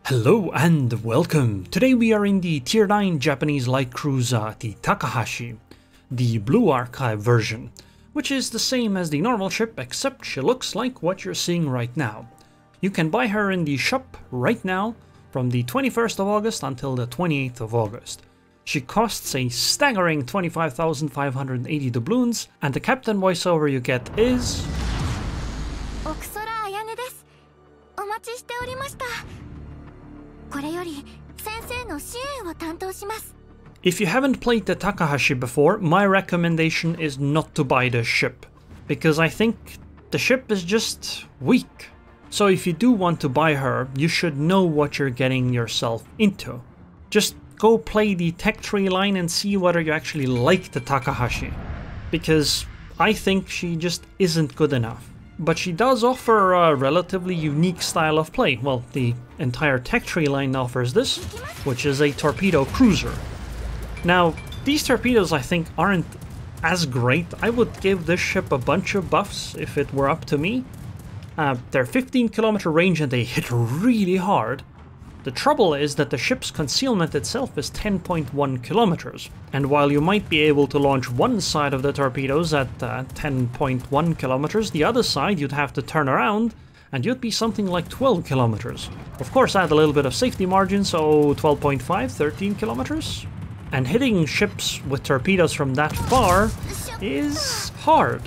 Hello and welcome! Today we are in the Tier 9 Japanese light cruiser, the Takahashi, the Blue Archive version, which is the same as the normal ship except she looks like what you're seeing right now. You can buy her in the shop right now from the 21st of August until the 28th of August. She costs a staggering 25,580 doubloons, and the captain voiceover you get is... Okusora Ayane desu. Omachi shite orimashita. If you haven't played the Takahashi before, my recommendation is not to buy the ship, because I think the ship is just weak. So if you do want to buy her, you should know what you're getting yourself into. Just go play the tech tree line and see whether you actually like the Takahashi, because I think she just isn't good enough. But she does offer a relatively unique style of play. Well, the entire tech tree line offers this, which is a torpedo cruiser. Now, these torpedoes I think aren't as great. I would give this ship a bunch of buffs if it were up to me. They're 15-kilometer range and they hit really hard. The trouble is that the ship's concealment itself is 10.1 kilometers, and while you might be able to launch one side of the torpedoes at 10.1 kilometers, the other side you'd have to turn around, and you'd be something like 12 kilometers. Of course, add a little bit of safety margin, so 12.5, 13 kilometers? And hitting ships with torpedoes from that far is hard.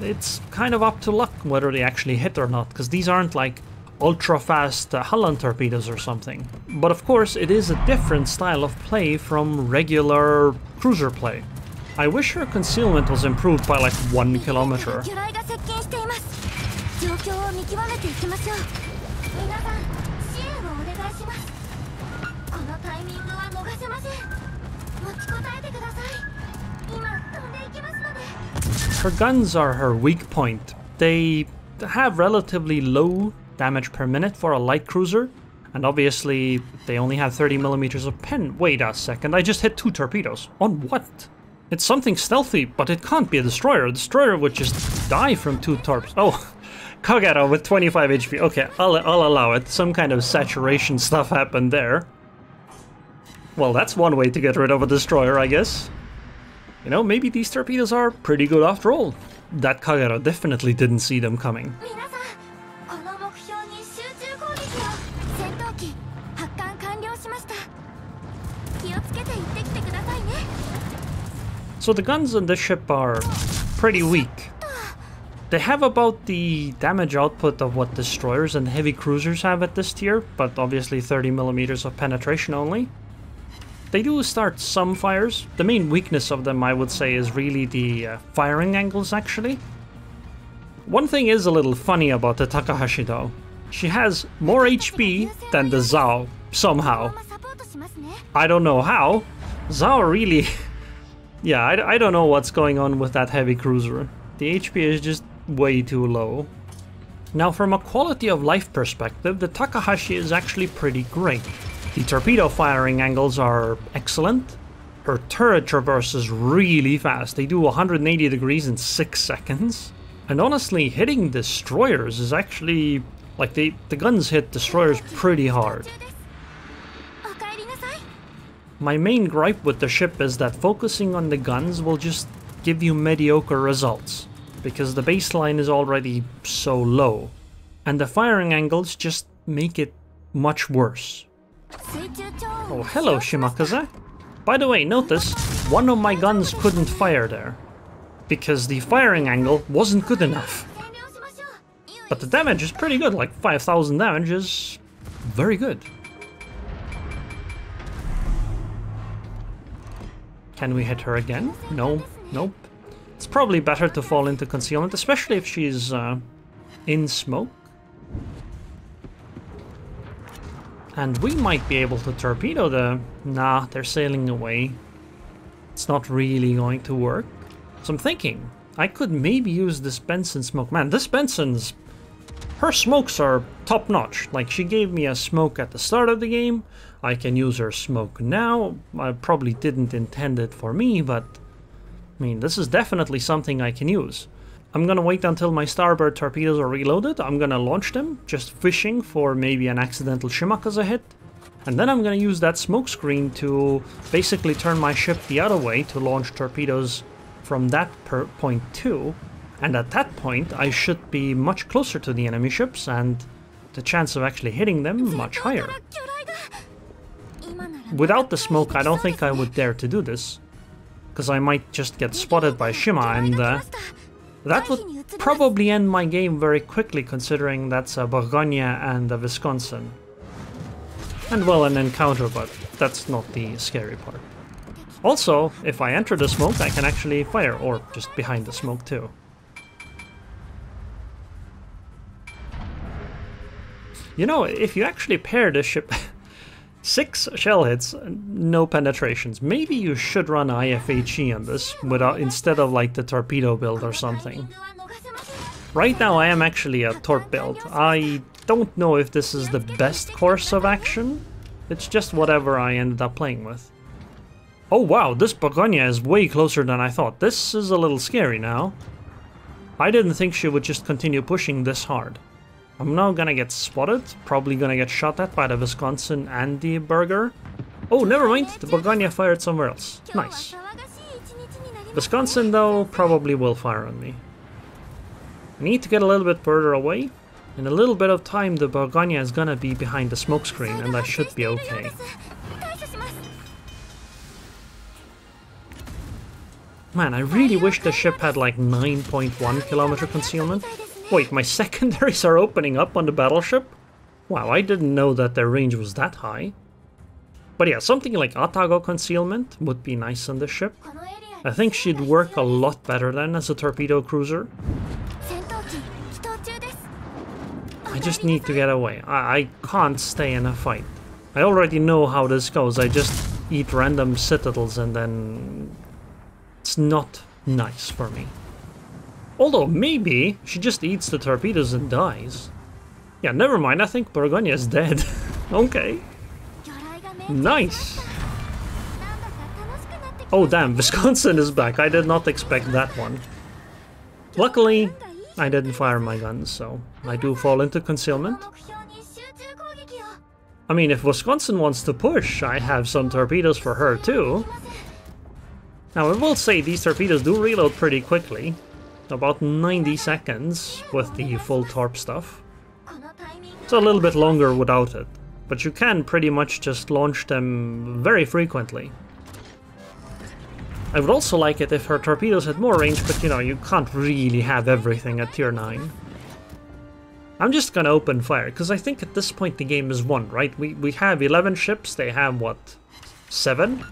It's kind of up to luck whether they actually hit or not, because these aren't like ultra-fast Holland torpedoes or something. But of course, it is a different style of play from regular cruiser play. I wish her concealment was improved by like 1 kilometer. Her guns are her weak point. They have relatively low damage per minute for a light cruiser, and obviously they only have 30 millimeters of pen. Wait a second, I just hit 2 torpedoes. On what? It's something stealthy, but it can't be a destroyer. A destroyer would just die from 2 torps. Oh, Kagero with 25 HP. Okay, I'll allow it. Some kind of saturation stuff happened there. Well, that's one way to get rid of a destroyer, I guess. You know, maybe these torpedoes are pretty good after all. That Kagero definitely didn't see them coming. So the guns on this ship are pretty weak. They have about the damage output of what destroyers and heavy cruisers have at this tier, but obviously 30 millimeters of penetration only. They do start some fires. The main weakness of them, I would say, is really the firing angles, actually. One thing is a little funny about the Takahashi, though. She has more HP than the Zao, somehow. I don't know how. Zao really... yeah, I don't know what's going on with that heavy cruiser. The HP is just way too low. Now, from a quality of life perspective, the Takahashi is actually pretty great. The torpedo firing angles are excellent. Her turret traverses really fast. They do 180 degrees in 6 seconds. And honestly, hitting destroyers is actually... like, the guns hit destroyers pretty hard. My main gripe with the ship is that focusing on the guns will just give you mediocre results, because the baseline is already so low, and the firing angles just make it much worse. Oh, hello, Shimakaze. By the way, notice, one of my guns couldn't fire there, because the firing angle wasn't good enough. But the damage is pretty good, like 5,000 damage is very good. Can we hit her again? No, nope. It's probably better to fall into concealment, especially if she's in smoke. And we might be able to torpedo the... nah, they're sailing away. It's not really going to work. So I'm thinking, I could maybe use this Benson smoke. Man, this Benson's... her smokes are top-notch. Like, she gave me a smoke at the start of the game. I can use her smoke now. I probably didn't intend it for me, but... I mean, this is definitely something I can use. I'm gonna wait until my starboard torpedoes are reloaded. I'm gonna launch them, just fishing for maybe an accidental Shimakaze hit. And then I'm gonna use that smoke screen to basically turn my ship the other way to launch torpedoes from that point too. And at that point I should be much closer to the enemy ships and the chance of actually hitting them much higher. Without the smoke I don't think I would dare to do this, because I might just get spotted by Shima, and that would probably end my game very quickly, considering that's a Bourgogne and a Wisconsin. And well, an encounter, but that's not the scary part. Also, if I enter the smoke I can actually fire, or just behind the smoke too. You know, if you actually pair this ship 6 shell hits, no penetrations. Maybe you should run IFHE on this instead of like the torpedo build or something. Right now I am actually a torp build. I don't know if this is the best course of action. It's just whatever I ended up playing with. Oh wow, this Bourgogne is way closer than I thought. This is a little scary now. I didn't think she would just continue pushing this hard. I'm now gonna get spotted, probably gonna get shot at by the Wisconsin and the Burger. Oh, never mind, the Bourgogne fired somewhere else. Nice. Wisconsin, though, probably will fire on me. I need to get a little bit further away. In a little bit of time, the Bourgogne is gonna be behind the smoke screen, and I should be okay. Man, I really wish the ship had like 9.1 kilometer concealment. Wait, my secondaries are opening up on the battleship? Wow, I didn't know that their range was that high. But yeah, something like Atago concealment would be nice on this ship. I think she'd work a lot better than as a torpedo cruiser. I just need to get away. I can't stay in a fight. I already know how this goes. I just eat random citadels and then it's not nice for me. Although, maybe she just eats the torpedoes and dies. Yeah, never mind, I think Bourgogne is dead. Okay. Nice. Oh damn, Wisconsin is back. I did not expect that one. Luckily, I didn't fire my guns, so I do fall into concealment. I mean, if Wisconsin wants to push, I have some torpedoes for her too. Now, I will say these torpedoes do reload pretty quickly. About 90 seconds with the full torp stuff. It's a little bit longer without it, but you can pretty much just launch them very frequently. I would also like it if her torpedoes had more range, but you know, you can't really have everything at tier 9. I'm just gonna open fire, because I think at this point the game is won, right? We have 11 ships, they have what, 7?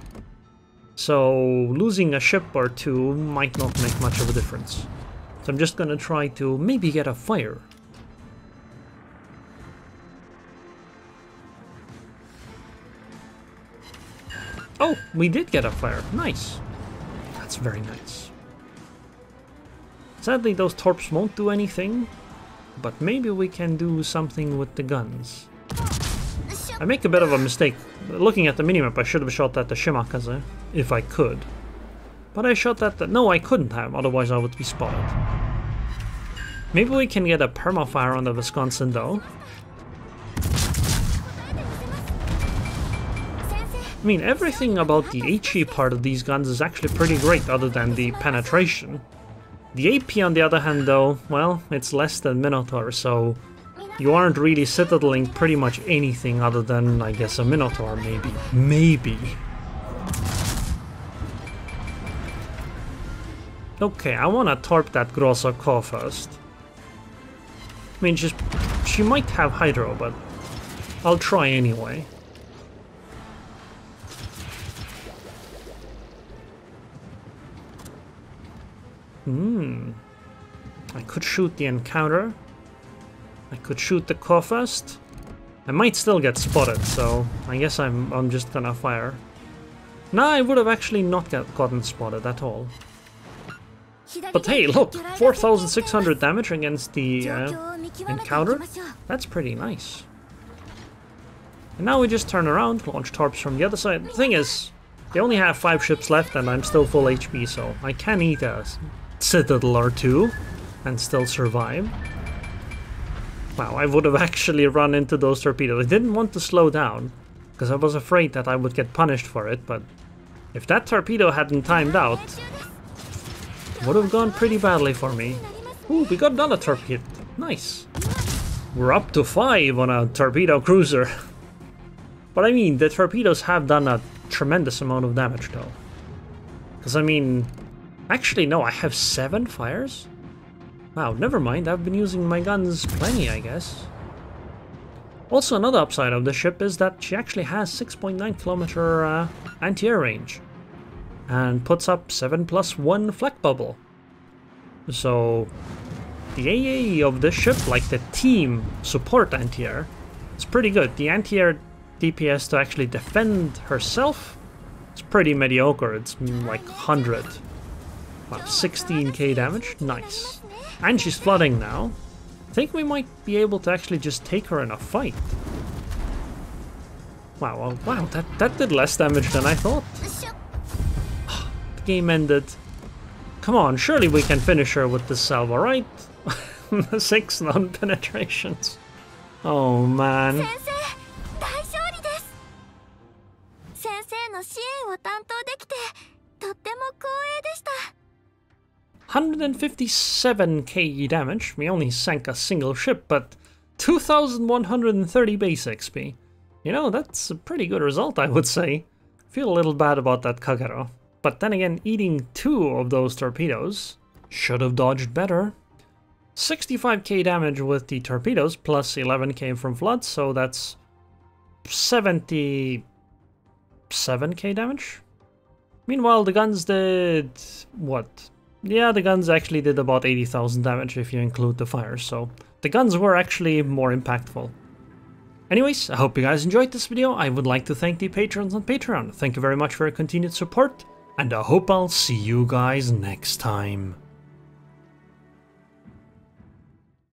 So losing a ship or 2 might not make much of a difference. So I'm just gonna try to maybe get a fire. Oh, we did get a fire. Nice. That's very nice. Sadly, those torps won't do anything, but maybe we can do something with the guns. I make a bit of a mistake. Looking at the minimap, I should have shot at the Shimakaze, if I could. But I shot at the... No, I couldn't have, otherwise I would be spotted. Maybe we can get a permafire on the Wisconsin, though. I mean, everything about the HE part of these guns is actually pretty great, other than the penetration. The AP, on the other hand, though, well, it's less than Minotaur, so you aren't really citadeling pretty much anything other than, I guess, a Minotaur, maybe. Maybe. Okay, I want to torp that Grosso Ko first. I mean, she might have Hydro, but I'll try anyway. I could shoot the Encounter. I could shoot the Ko first. I might still get spotted, so I guess I'm just gonna fire. Nah, I would have actually not gotten spotted at all. But hey, look! 4,600 damage against the Encounter? That's pretty nice. And now we just turn around, launch torps from the other side. The thing is, they only have 5 ships left and I'm still full HP, so I can eat a citadel or 2. and still survive. Wow, I would have actually run into those torpedoes. I didn't want to slow down, because I was afraid that I would get punished for it, but if that torpedo hadn't timed out, it would have gone pretty badly for me. Ooh, we got another torpedo. Nice. We're up to 5 on a torpedo cruiser. But I mean, the torpedoes have done a tremendous amount of damage though. Because I mean, actually no, I have 7 fires? Wow, never mind, I've been using my guns plenty, I guess. Also, another upside of the ship is that she actually has 6.9 kilometer anti-air range. And puts up 7+1 flak bubble. So the AAE of this ship, like the team support anti-air, is pretty good. The anti-air DPS to actually defend herself, it's pretty mediocre. It's like 100. Wow, 16k damage, nice. And she's flooding now. I think we might be able to actually just take her in a fight. Wow, wow, that did less damage than I thought. The game ended. Come on, surely we can finish her with this salvo, right? 6 non-penetrations. Oh man. 157k damage. We only sank a single ship, but 2130 base XP. You know, that's a pretty good result, I would say. Feel a little bad about that Kagero. But then again, eating 2 of those torpedoes should have dodged better. 65k damage with the torpedoes, plus 11k from floods, so that's 77k damage. Meanwhile, the guns did... what? Yeah, the guns actually did about 80,000 damage if you include the fires, so the guns were actually more impactful. Anyways, I hope you guys enjoyed this video. I would like to thank the patrons on Patreon. Thank you very much for your continued support, and I hope I'll see you guys next time.